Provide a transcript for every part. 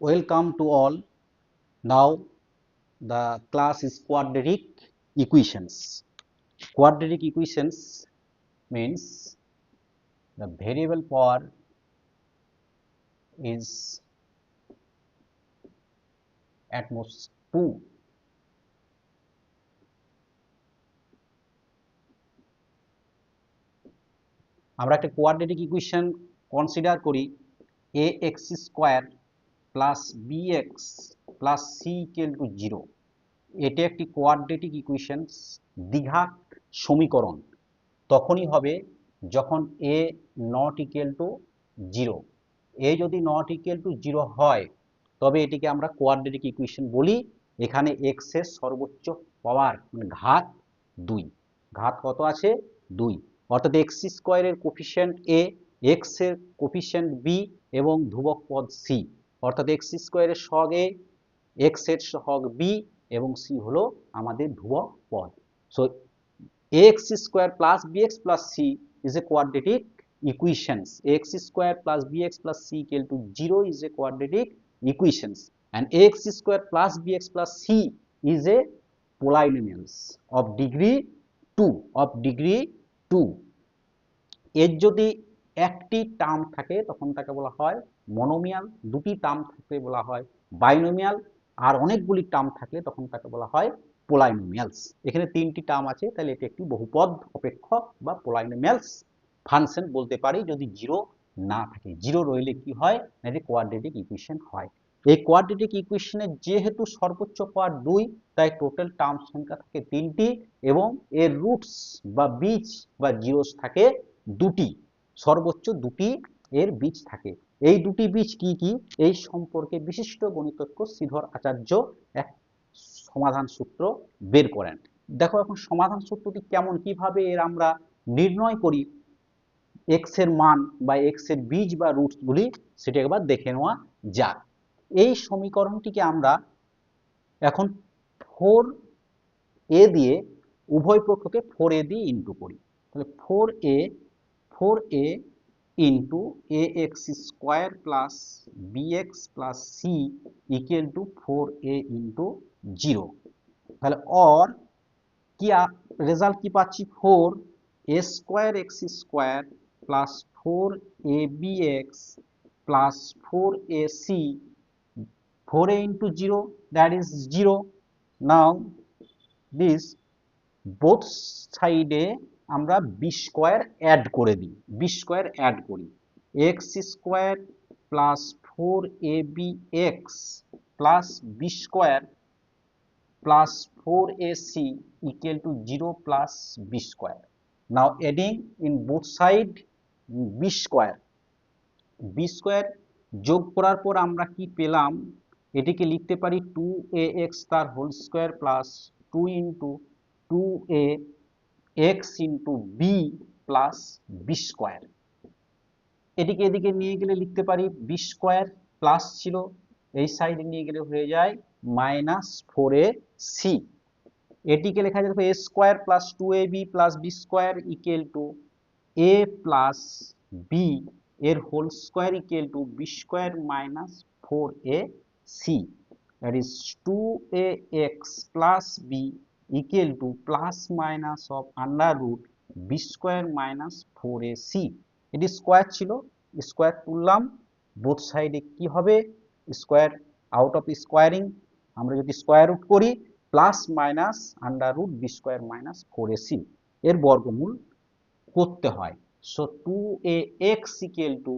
Welcome to all. Now the class is quadratic equations. Quadratic equations means the variable power is at most 2. আমরা একটা quadratic equation consider করি ax square plus bx plus c equal to 0। এটা একটি quadratic equation, দ্বিঘাত সমীকরণ তখনই হবে যখন a not equal to 0। a যদি নট ইকুয়াল টু 0 হয় তবে এটিকে আমরা কোয়াড্রেটিক ইকুয়েশন বলি। এখানে x এর সর্বোচ্চ পাওয়ার মানে ঘাত 2। ঘাত কত আছে? 2। অর্থাৎ x স্কয়ারের কোফিশিয়েন্ট a, x এর কোফিশিয়েন্ট b এবং ধ্রুবক পদ c। অর্থাৎ x স্কয়ারের সহগ a, x এর সহগ b এবং c হলো আমাদের ধ্রুবক পদ। So ax square plus bx plus c is a quadratic equations. Ax square plus bx plus c equal to 0 is a quadratic equations, and ax square plus bx plus c is a polynomials of degree 2 এর যদি একটি term থাকে তখন তাকে বলা হয় মনোমিয়াল, দুটি term থাকলে বলা হয় বাইনোমিয়াল, আর অনেকগুলি টার্ম থাকলে তখন তাকে বলা হয় পোলাইনোমিয়ালস। এখানে তিনটি টার্ম আছে, তাহলে এটি একটি বহুপদ অপেক্ষক বা পোলাইনোমিয়ালস ফাংশন বলতে পারি যদি 0 না থাকে। 0 রইলে কি হয় না, এটি কোয়াড্রেটিক ইকুয়েশন হয়। এই কোয়াড্রেটিক ইকুয়েশনের যেহেতু সর্বোচ্চ পাওয়ার 2, তাই টোটাল টার্ম সংখ্যা থাকে 3টি এবং এর রুটস বা বীজ বা জিরোস থাকে 2টি, সর্বোচ্চ 2টি এর বীজ থাকে। এই 2টি বীজ কি কি এই সম্পর্কে বিশিষ্ট গণিতজ্ঞ শ্রীধর আচার্য এক সমাধান সূত্র বের করেন। দেখো এখন সমাধান সূত্রটি কেমন, কিভাবে এর আমরা নির্ণয় করি x এর মান বা x এর বীজ বা রুটস গুলি, সেটা একবার দেখে নেওয়া যাক। এই সমীকরণটিকে আমরা এখন 4a দিয়ে উভয় পক্ষকে 4a দিয়ে ইনটু করি। তাহলে 4a into ax square plus bx plus c equal to 4a into 0। তাহলে অর কি রেজাল্ট কি পাচ্ছি, 4a square x square plus 4abx plus 4ac, 4a into 0 that is 0. Now this both side এ আমরা b square add করে দিই, b square add করি, x square plus 4abx plus b square plus 4ac equal to 0 plus b square. Now adding in both side b square যোগ করার পর আমরা কি পেলাম, এটিকে লিখতে পারি 2ax তার whole square plus 2 into 2ax into b plus b square. এটিকে এদিকে নিয়ে গেলে লিখতে পারি b স্কয়ার প্লাস ছিল, এই সাইডে নিয়ে গেলে হয়ে যায় মাইনাস 4ac। এটিকে লেখা যাবে a square plus 2ab plus b square equal to a plus b এর whole square equal to b square minus 4ac, that is 2ax plus b equal to plus minus of under root b square minus 4ac। এটি square ছিল, square তুললাম, both সাইডে কি হবে square out of squaring, আমরা যদি square root করি plus minus under root B square minus 4ac এর বর্গমূল করতে হয়। সো 2ax ইকুয়াল টু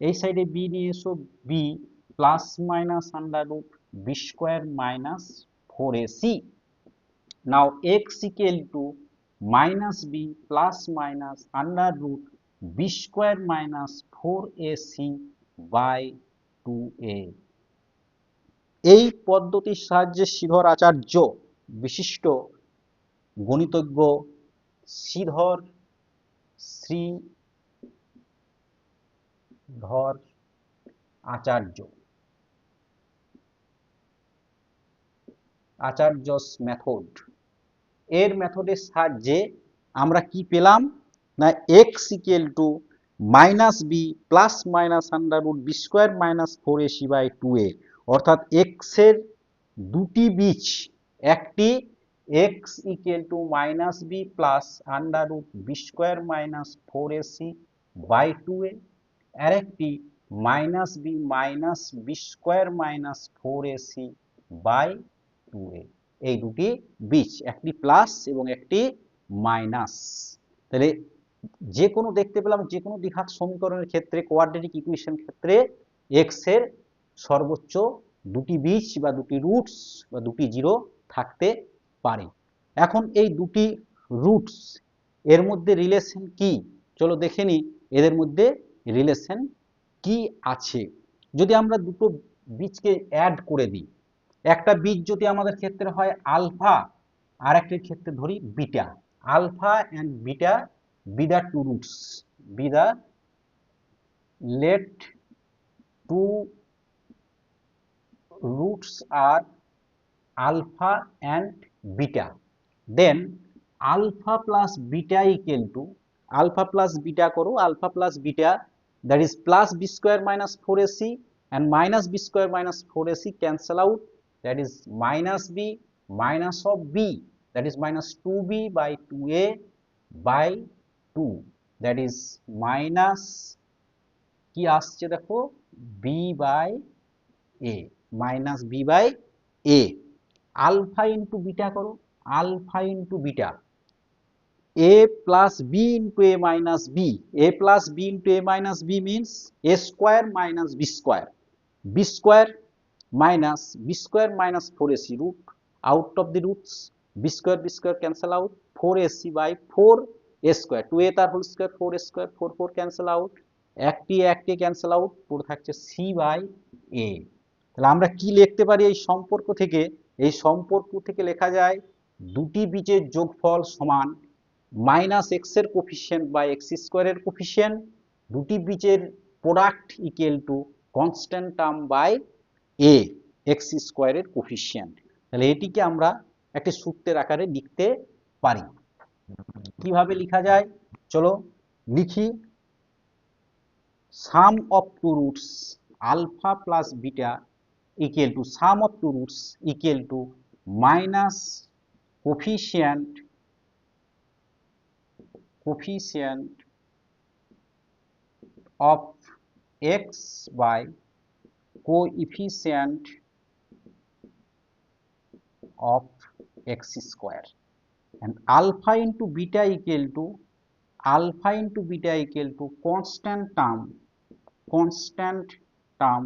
এই সাইডে b নিয়ে এসো b plus minus under root B square minus 4ac। Now x equal to minus b plus minus under root B square minus 4ac by 2a। এই পদ্ধতির সাহায্যে শ্রীধর আচার্য, বিশিষ্ট গণিতজ্ঞ শ্রীধর আচার্যস মেথড, এর মেথডের সাহায্যে আমরা কি পেলাম না x equal to minus b plus minus under root B square minus 4ac by 2a, অর্থাৎ এক্স এর দুটি বীজ, একটি এক্স equal to minus B plus under root B square minus 4ac by 2a, আর একটি minus B square minus 4ac by 2a। এই দুটি বীজ, একটি প্লাস এবং একটি মাইনাস। তাহলে যে কোনো দেখতে পেলাম যে কোনো দ্বিঘাত সমীকরণের ক্ষেত্রে, কোয়াড্রেটিক ইকুয়েশন ক্ষেত্রে এক্স এর সর্বোচ্চ দুটি বীজ বা দুটি রুটস বা দুটি জিরো থাকতে পারে। এখন এই দুটি রুটস এর মধ্যে রিলেশন কি, চলো দেখে নিই এদের মধ্যে রিলেশন কি আছে। যদি আমরা দুটো বীজকে অ্যাড করে দিই, একটা বীজ যদি আমাদের ক্ষেত্রে হয় আলফা, আর একটির ক্ষেত্রে ধরি beta, alpha and beta be the two roots, be the let two roots are alpha and beta, then alpha plus beta equal to alpha plus beta করো, alpha plus beta that is plus b square minus 4ac and minus b square minus 4ac cancel out, that is minus b minus of b, that is minus 2b by 2a by 2, that is minus কি আসছে দেখো b by a, minus b by a, alpha into beta করো, alpha into beta a plus b into a minus b, a plus b into a minus b means a square minus b square, b square minus 4ac root out of the roots, b square cancel out, 4ac by 4a square, 2a তার whole square 4a square 4 4 cancel out, একটি cancel out, পুরো থাকছে c by a। তাহলে আমরা কি লিখতে পারি এই সম্পর্ক থেকে, এই সম্পর্ক থেকে লেখা যায় দুটি বীজের যোগফল সমান মাইনাস এক্স এর কোফিসিয়েন্ট বাই এক্স স্কোয়ারের কোফিসিয়েন্ট, দুটি বীজের product equal to constant term by A X স্কোয়ারের কোফিসিয়েন্ট। তাহলে এটিকে আমরা একটি সূত্রের আকারে লিখতে পারি। কিভাবে লেখা যায় চলো লিখি, sum of two roots alpha plus beta equal to sum of two roots equal to minus coefficient of x by coefficient of x square, and alpha into beta equal to constant term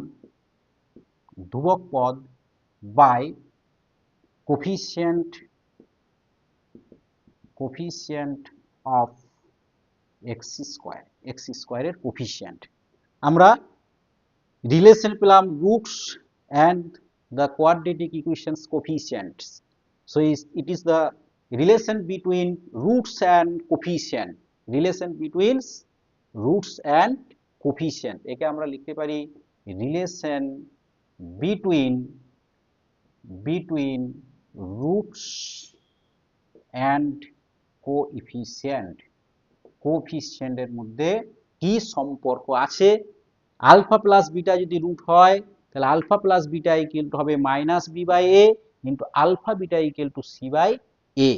ধ্রুবক পদ by coefficient of x square এর coefficient. আমরা relation পেলাম roots and the quadratic equations coefficients, so it is the relation between roots and coefficient, relation between roots and coefficient, একে আমরা লিখতে পারি relation between roots and coefficient, কোফিসিয়েন্টের মধ্যে কি সম্পর্ক আছে। আলফা প্লাস বিটা যদি রুট হয় তাহলে alpha plus beta equal to হবে minus b by a into alpha beta equal to c by a.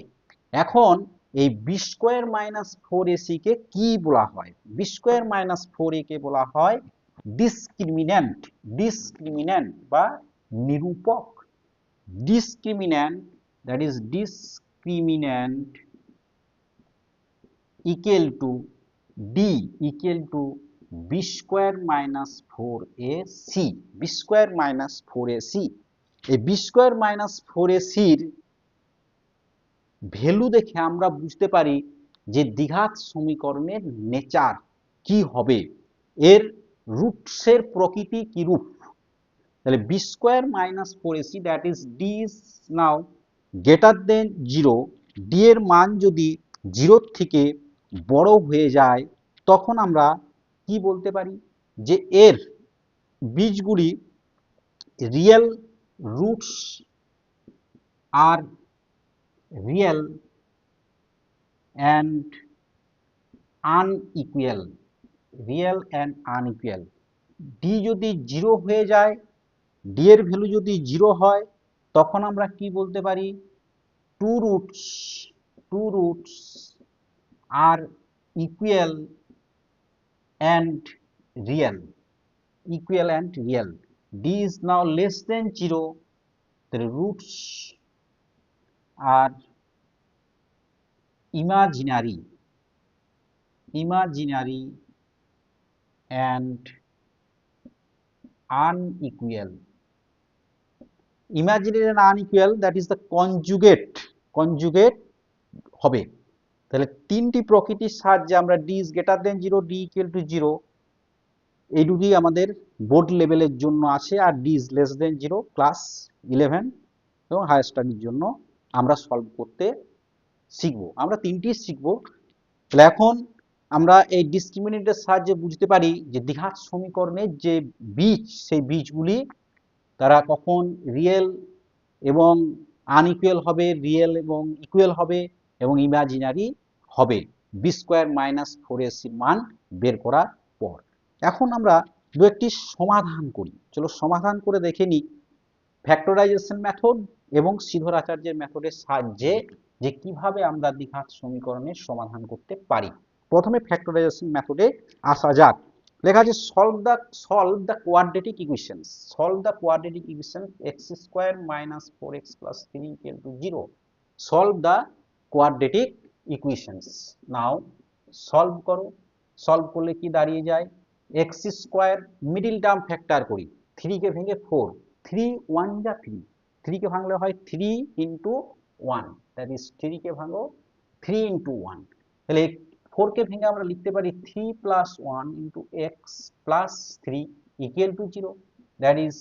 এখন এই বি স্কোয়ার মাইনাস 4ac কে কি বলা হয়, বি স্কোয়ার মাইনাস 4a কে বলা হয় ডিসক্রিমিন্যান্ট বা নিরূপক, discriminant, that is discriminant equal to d equal to b square minus 4ac, b square minus 4ac, এই b square minus 4ac এর ভ্যালু দেখে আমরা বুঝতে পারি যে দ্বিঘাত সমীকরণের নেচার কি হবে, এর রুটসের প্রকৃতি কি রূপ। তাহলে b square minus 4ac that is d is now greater than 0, d এর মান যদি 0 থেকে বড় হয়ে যায় তখন আমরা কি বলতে পারি যে এর বীজগুলি real roots are real and unequal, D যদি 0 হয়ে যায় ডি এর ভ্যালু যদি 0 হয় তখন আমরা কি বলতে পারি, two roots are equal and real, D is now less than 0, the roots are imaginary and unequal. Imaginary and unequal, that is the conjugate হবে। তাহলে তিনটি প্রকৃতির সাহায্যে আমরা d is greater than 0, d equal to 0 এই দুটি আমাদের board লেভেলের জন্য আছে, আর d is less than 0 class 11 এবং হায়ার স্টাডির জন্য আমরা সলভ করতে শিখবো। আমরা তিনটি শিখবো। তাহলে এখন আমরা এই ডিসক্রিমিনেন্টের সাহায্যে বুঝতে পারি যে দ্বিঘাত সমীকরণের যে বীজ, সেই বীজগুলি তারা কখন রিয়েল এবং আনইকুয়াল হবে, রিয়েল এবং ইকুয়াল হবে এবং ইমাজিনারি হবে বি স্কোয়ার মাইনাস 4ac মান বের করার পর। এখন আমরা দু একটি সমাধান করি, চলো সমাধান করে দেখে নিই ফ্যাক্টরাইজেশন মেথড এবং শ্রীধর আচার্যের মেথডের সাহায্যে যে কিভাবে আমরা দ্বিঘাত সমীকরণের সমাধান করতে পারি। প্রথমে ফ্যাক্টরাইজেশন মেথডে আসা যাক। লেখা আছে solve the quadratic equation x square minus 4x plus 3 equal to 0। Solve the quadratic equations. Now solve করো। সলভ করলে কি দাঁড়িয়ে যায়, x square middle term factor করি, 3 কে ভেঙে 4, 3 1 যা 3, 3 কে ভাঙলে হয় 3 ইন্টু 1, দ্যাট ইজ 3 কে ভাঙো 3 ইন্টু 1। তাহলে 4 কে ভেঙে আমরা লিখতে পারি 3 plus 1 into x plus 3 equal to 0, that is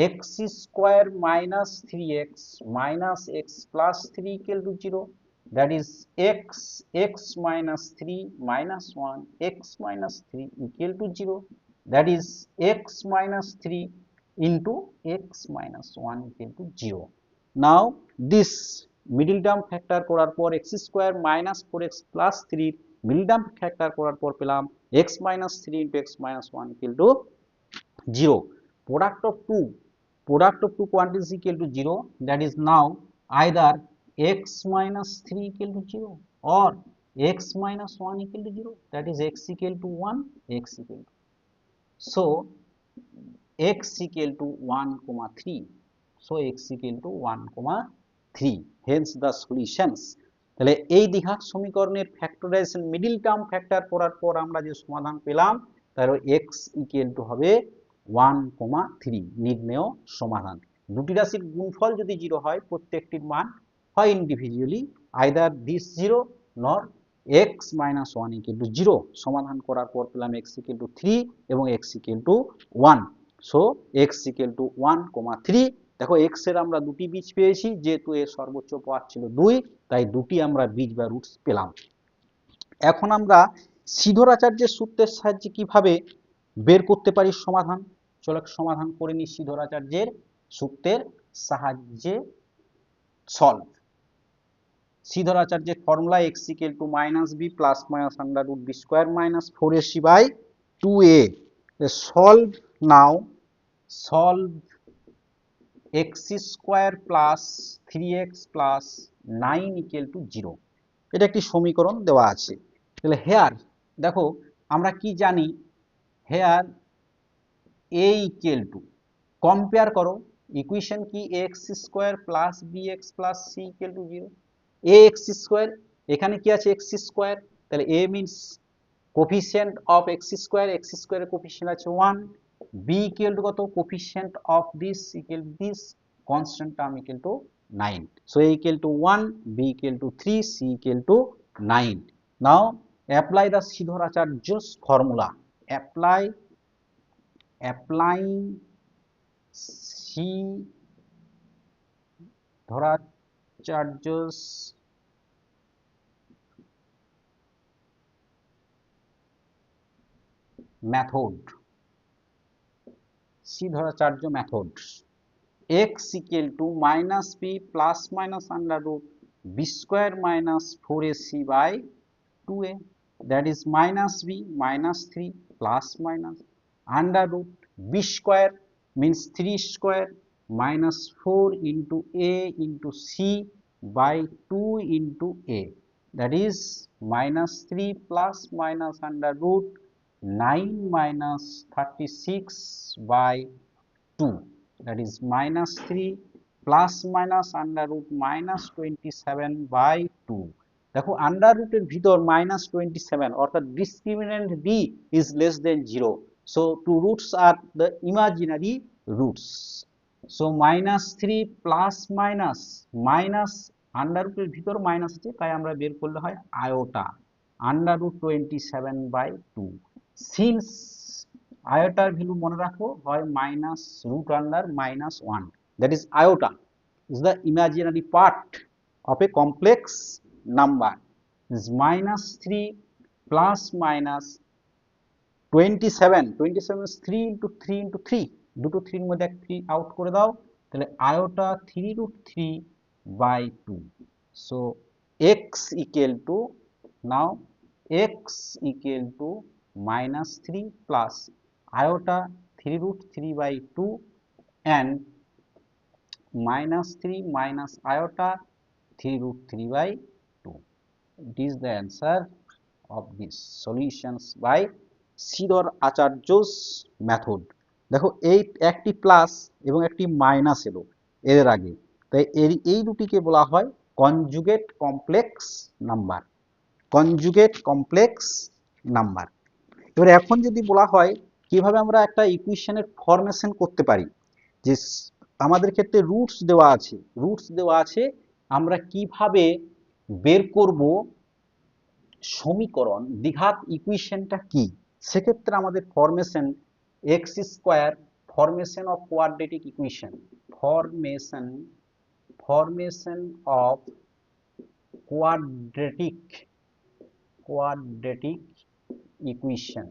x square minus 3x minus x plus 3 equal to 0, that is x minus 3 minus 1 x minus 3 equal to 0, that is x minus 3 into x minus 1 equal to 0. Now this middle term factor করার পর x square minus 4x plus 3 middle term factor করার পর পেলাম x minus 3 into x minus 1 equal to 0. Product of two quantities equal to 0, that is now either x minus 3 equal to 0 or x minus 1 equal to 0, that is x equal to 1, x equal to, so x equal to 1 comma 3, so x equal to 1 comma 3, hence the solutions. তাহলে এই দ্বিঘাত সমীকরণের factorisation middle term factor করার পর আমরা যে সমাধান পেলাম তার x ইকুয়াল টু হবে 1,3 নির্ণেয় সমাধান। দুটি রাশির গুণফল যদি 0 হয় প্রত্যেকটির মান হয় ইন্ডিভিজুয়ালি আইদার দিস 0 নর x minus 1 equal to 0। সমাধান করার পর পেলাম x equal to 3 এবং x equal to 1, so x equal to 1,3। দেখো x এর আমরা দুটি বীজ পেয়েছি, যেহেতু এর সর্বোচ্চ পাওয়ার ছিল 2, তাই দুটি আমরা বীজ বা রুটস পেলাম। এখন আমরা শ্রীধর আচার্যের সূত্রের সাহায্যে কিভাবে বের করতে পারি সমাধান, চলো সমাধান করে নিই শ্রীধর আচার্যের সূত্রের সাহায্যে। সলভ শ্রীধর আচার্যের formula x equal to minus b plus minus under root b square minus 4ac by 2a. Solve now, solve x square plus 3x plus 9 equal to 0। এটা একটি সমীকরণ দেওয়া আছে। তাহলে হেয়ার দেখো আমরা কি জানি, here a equal to, compare করো ইকুয়েশন কি x square plus bx plus c equal to 0, ax square এখানে কি আছে x স্কয়ার, তাহলে a means coefficient of x স্কয়ারের কোফিশিয়েন্ট আছে 1, b equal to কত, coefficient of this equal to this constant term equal to 9, so a equal to 1, b equal to 3, c equal to 9. Now apply the Sridhar Acharya's formula, applying Sridharacharya's method, Sridharacharya method, x equal to minus b plus minus under root b square minus 4ac by 2a, that is minus b minus 3 plus minus under root b square means 3 square minus 4 into a into c by 2 into a, that is minus 3 plus minus under root 9 minus 36 by 2, that is minus 3 plus minus under root minus 27 by 2। দেখো under রুটের ভিতর minus 27 অর্থাৎ discriminant b is less than 0, so two roots are the imaginary roots, so minus 3 plus minus minus under রুটের ভিতর minus আছে তাই আমরা বের করলে হয় iota under root 27 by 2, since আয়োটার ভ্যালু মনে রাখো হয় minus root under minus 1, that is iota is the imaginary part of a complex number, is minus 3 plus minus 27, 27 is 3 into 3 into 3, দুটো 3 এর মধ্যে এক 3 আউট করে দাও তাহলে iota 3 root 3 by 2, so x equal to, now x equal to minus 3 plus iota 3 root 3 by 2 and minus 3 minus iota 3 root 3 by 2. It is the answer of this solutions by Sidor Acharya's method. দেখো এই একটি plus এবং একটি minus এলো এর আগে, তাই এই দুটিকে বলা হয় conjugate complex number, conjugate complex number. এবার এখন যদি বলা হয় কিভাবে আমরা একটা ইকুয়েশনের ফরমেশন করতে পারি, যে আমাদের ক্ষেত্রে রুটস দেওয়া আছে আমরা কিভাবে বের করব সমীকরণ দ্বিঘাত ইকুয়েশনটা কি, সেক্ষেত্রে আমাদের formation x square, formation of quadratic equation, formation of quadratic equation,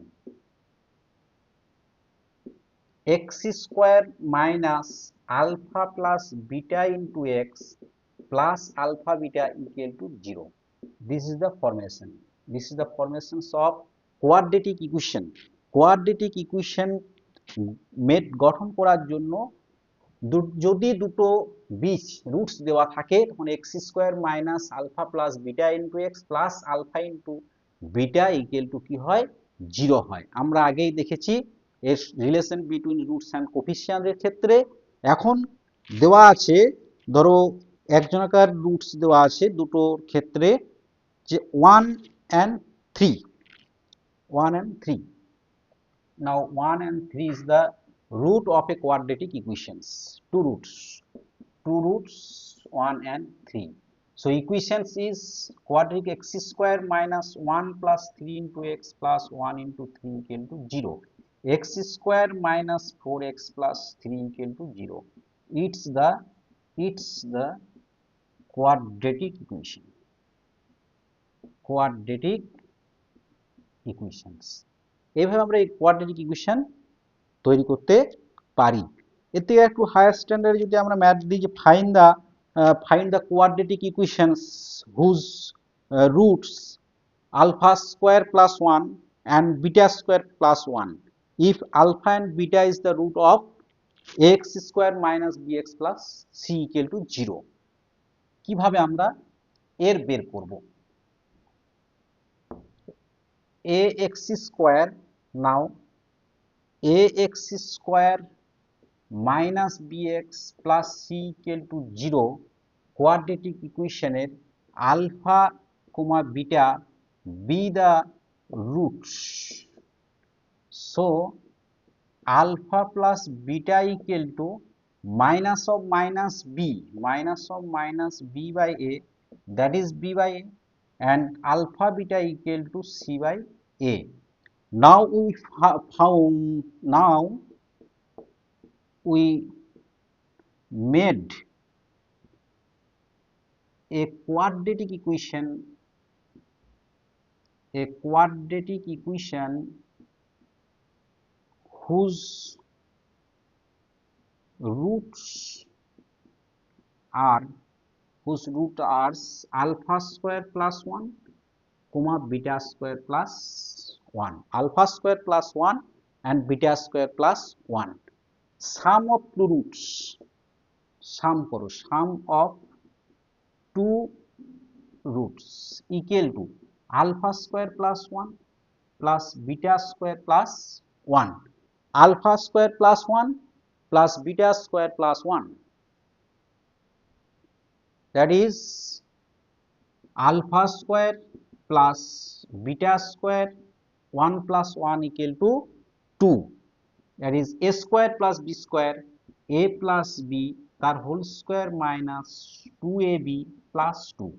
x square minus alpha plus beta into x plus alpha beta equal to 0. This is the formation. This is the formations of quadratic equation. Quadratic equation গঠন করার জন্য যদি দুটো বীজ roots দেওয়া থাকে তখন x square minus alpha plus beta into x plus alpha into beta equal to কি হয় 0 হয়। আমরা আগেই দেখেছি এর রিলেশন বিটুইন রুটস এন্ড কোফিশিয়েন্টের ক্ষেত্রে। এখন দেওয়া আছে ধরো একজনকার রুটস দেওয়া আছে দুটোর ক্ষেত্রে যে 1 and 3, 1 and 3, now 1 and 3 is the root of a quadratic equations, two roots 1 and 3, so equations is quadratic x square minus 1 plus 3 into x plus 1 into 3 equal to 0, x square minus 4x plus 3 equal to 0, it's the quadratic equations। এইভাবে আমরা এই quadratic equation তৈরি করতে পারি। এর থেকে একটু higher স্ট্যান্ডার্ডে যদি আমরা ম্যাথ দিই যে find the quadratic equations whose roots alpha square plus 1 and beta square plus 1 if alpha and beta is the root of x square minus bx plus c equal to 0, কিভাবে আমরা এর বের করব ax square, now ax square minus bx plus c equal to 0 quadratic equation এর alpha comma beta be the roots, so alpha plus beta equal to minus of minus b by a, that is b by a, and alpha beta equal to c by a. Now we made a quadratic equation whose roots are alpha square plus 1 comma beta square plus 1, alpha square plus 1 and beta square plus 1, sum of two roots, sum করো, sum of two roots equal to alpha square plus 1 plus beta square plus 1, alpha square plus 1 plus beta square plus 1, that is alpha square plus beta square 1 plus 1 equal to 2, that is a square plus b square, a plus b তার whole square minus 2ab plus 2.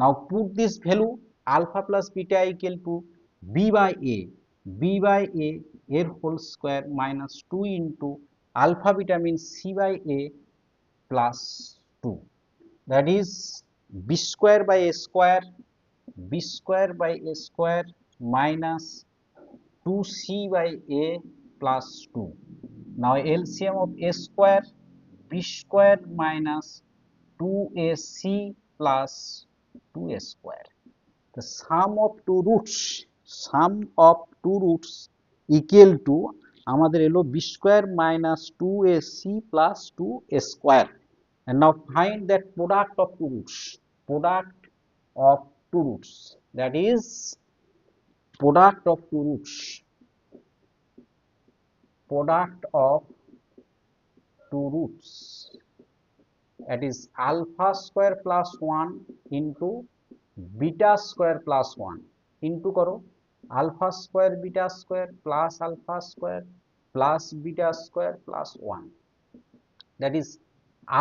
Now put this value alpha plus beta equal to b by a, b by a এর whole square minus 2 into alpha beta means c by a plus 2, that is b square by a square, b square by a square minus 2c by a plus 2. Now LCM of a square, b square minus 2ac plus 2a square. The sum of two roots, sum of two roots equal to আমাদের এলো b square minus 2ac plus 2a square. And now find that product of two roots, product of two roots, that is product of two roots, product of two roots, that is alpha square plus 1 into beta square plus 1 into করো alpha square beta square plus alpha square plus beta square plus 1, that is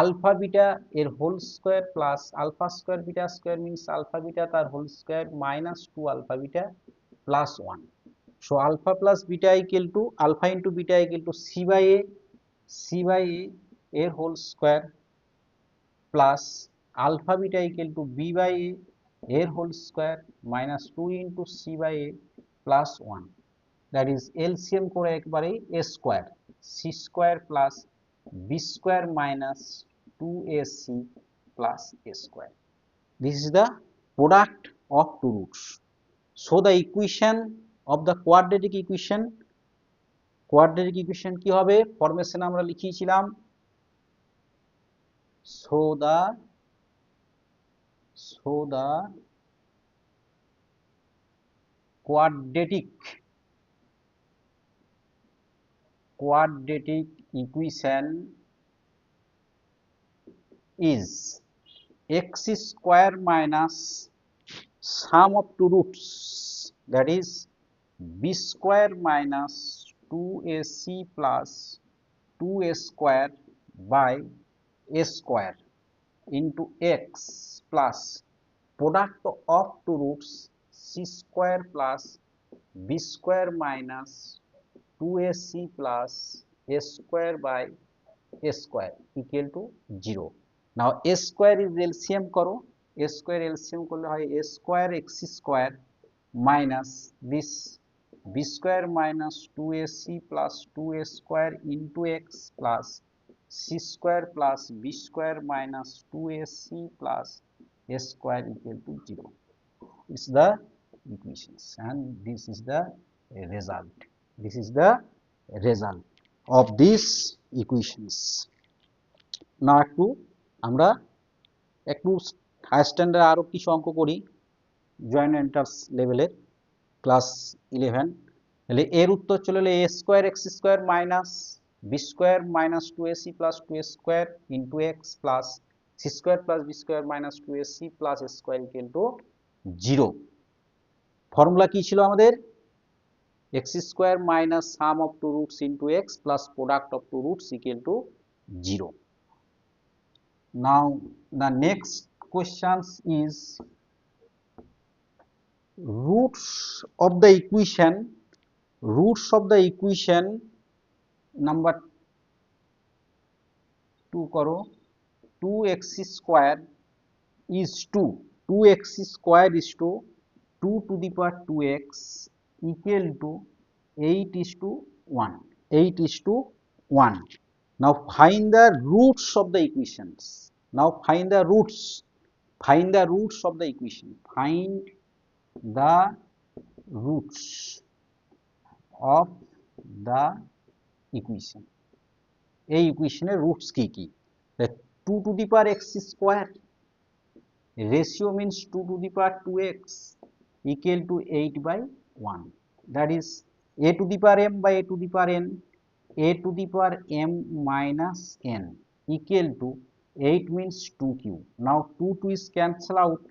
alpha beta এর whole square plus alpha square beta square means alpha beta তার whole square minus 2 alpha beta plus 1. So alpha plus beta equal to alpha into beta equal to c by a, c by a এর whole square plus alpha beta equal to b by a এর whole square minus 2 into c by a plus 1, that is LCM করে একবারে a square, c square plus b square minus 2ac plus a square. This is the product of two roots. So the equation of the quadratic equation, quadratic equation কি হবে, formation আমরা লিখিয়েছিলাম, so the quadratic equation is x square minus sum of two roots, that is b square minus 2ac plus 2a square by a square into x plus product of two roots c square plus b square minus 2ac plus a square by a square equal to 0. Now a square is LCM করো, a square LCM করলে হয় a square x square minus this b square minus 2ac plus 2a square into x plus c square plus b square minus 2ac plus a square equal to 0. It's the equations and this is the result. This is the result of these equations. Now একটু আমরা একটু high standard আরো কিছু অঙ্ক করি, joint entrance লেভেলের class 11, তাহলে এর উত্তর চলে এলো a square x square minus b square minus 2ac plus 2a square into x plus c square plus b square minus 2ac plus a square equal to 0. Formula কি ছিল আমাদের, x square minus sum of two roots into x plus product of two roots equal to 0. Now the next question is roots of the equation, roots of the equation number 2 করো, 2x square is 2, 2x square is 2, 2 to the power 2x equal to 8 is to 1, 8 is to 1. Now find the roots of the equations. Now find the roots, find the roots of the equation, find the roots of the equation. এই ইকুয়েশনের roots কি কি? 2 to the power x square, ratio means 2 to the power 2x equal to 8/1, that is a to the power m by a to the power n, a to the power m minus n equal to 8 means 2 cube. Now 2 is cancel out,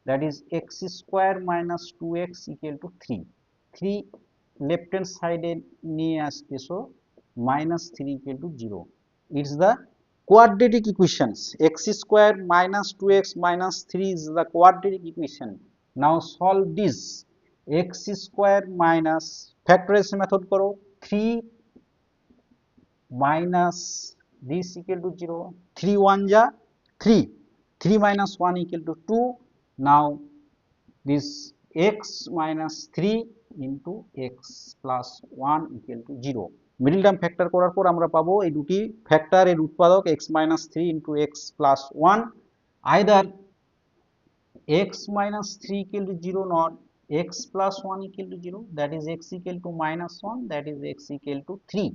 that is x square minus 2x equal to 3. 3 left hand side নিয়ে আসবে, so minus 3 equal to 0. It's the quadratic equations. X square minus 2x minus 3 is the quadratic equation. Now solve this. X square minus factorization method করো, 3 minus this equal to 0, 3 1 ja 3, 3 minus 1 equal to 2. Now this x minus 3 into x plus 1 equal to 0. Middle term factor করার পর আমরা পাবো এই দুটি ফ্যাক্টরের উৎপাদক x minus 3 into x plus 1, either x minus 3 equal to 0 not x plus 1 equal to 0, that is x equal to minus 1, that is x equal to 3.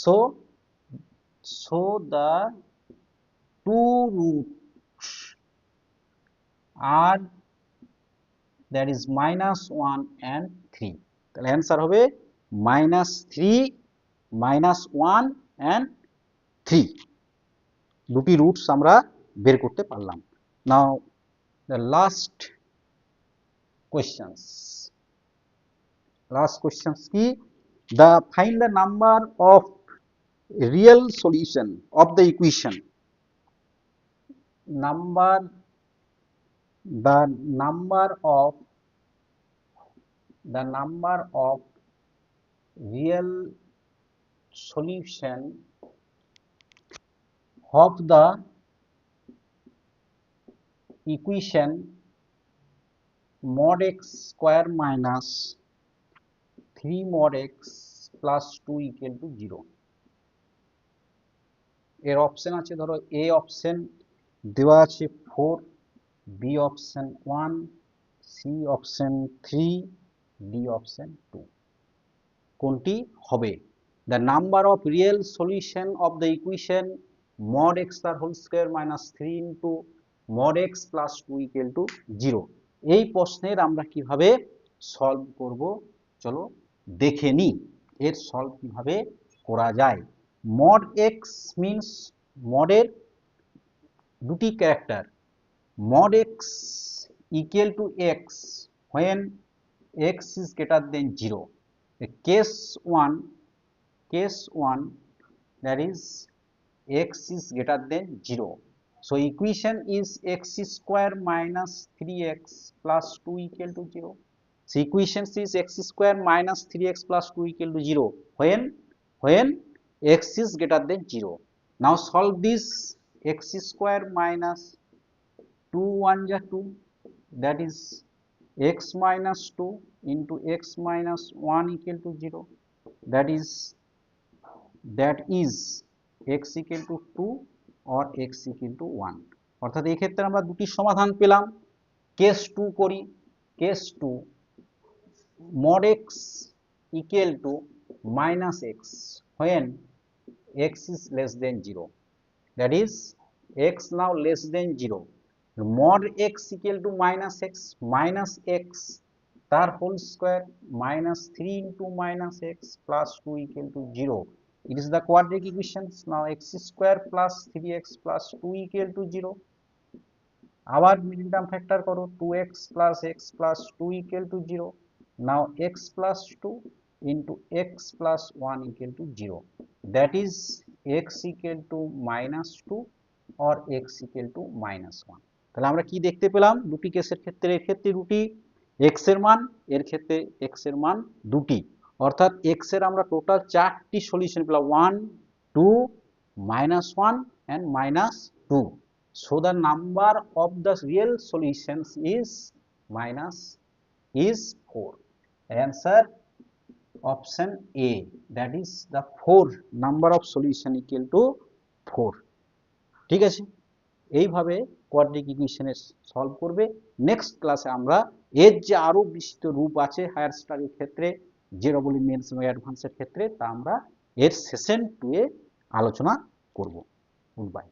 So the two roots are, that is minus 1 and 3. তাহলে answer হবে minus 3, minus 1 and 3. দুটি roots আমরা বের করতে পারলাম। নাও the last questions কি, the find the number of real solution of the equation, the number of real solution of the equation mod x square minus 3 mod x plus 2 equal to 0. এর option আছে, ধরো A option দেওয়া আছে 4, B option 1, C option 3, D option 2। কোনটি হবে? the number of real solution of the equation mod x তার whole square minus 3 into mod x plus 2 equal to 0। এই প্রশ্নের আমরা কিভাবে সলভ করব চলো দেখে নিই এর সলভ কিভাবে করা যায়। mod x means মডের দুটি character, mod x equal to x when x is greater than 0. case 1 that is x is greater than 0. So equation is x square minus 3x plus 2 equal to 0. So equation is x square minus 3x plus 2 equal to 0 when x is greater than 0. Now solve this. X square minus 2 1 ja 2, that is x minus 2 into x minus 1 equal to 0, that is x equal to 2 or x equal to 1। অর্থাৎ এই ক্ষেত্রে আমরা দুটি সমাধান পেলাম। Case 2 করি, case 2 mod x equal to minus x when x is less than 0, that is x now less than 0, mod x equal to minus x তার whole square minus 3 into minus x plus 2 equal to 0. It is the quadratic equation. Now x square plus 3x plus 2 equal to 0. আবার middle term factor করো, 2x plus x plus 2 equal to 0. Now x plus 2 into x plus 1 equal to 0. That is x equal to minus 2 or x equal to minus 1. তাহলে আমরা কি দেখতে পেলাম দুটি কেসের ক্ষেত্রে? এর ক্ষেত্রে দুটি x এর মান, এর ক্ষেত্রে x এর মান দুটি, অর্থাৎ x এর আমরা টোটাল 4টি সলিউশন পেলাম, 1 2 -1 and -2. So the number of the real solutions is 4. Answer option A, that is the 4 number of solution equal to 4. ঠিক আছে, এইভাবে কোয়াড্রাটিক ইকুয়েশনের সলভ করবে। নেক্সট ক্লাসে আমরা এর যে আরো বিস্তৃত রূপ আছে হায়ার স্টাডির ক্ষেত্রে, যে ডবল মেন্স এবং অ্যাডভান্সের ক্ষেত্রে, তা আমরা এর সেশন 2 এ আলোচনা করব। Good bye.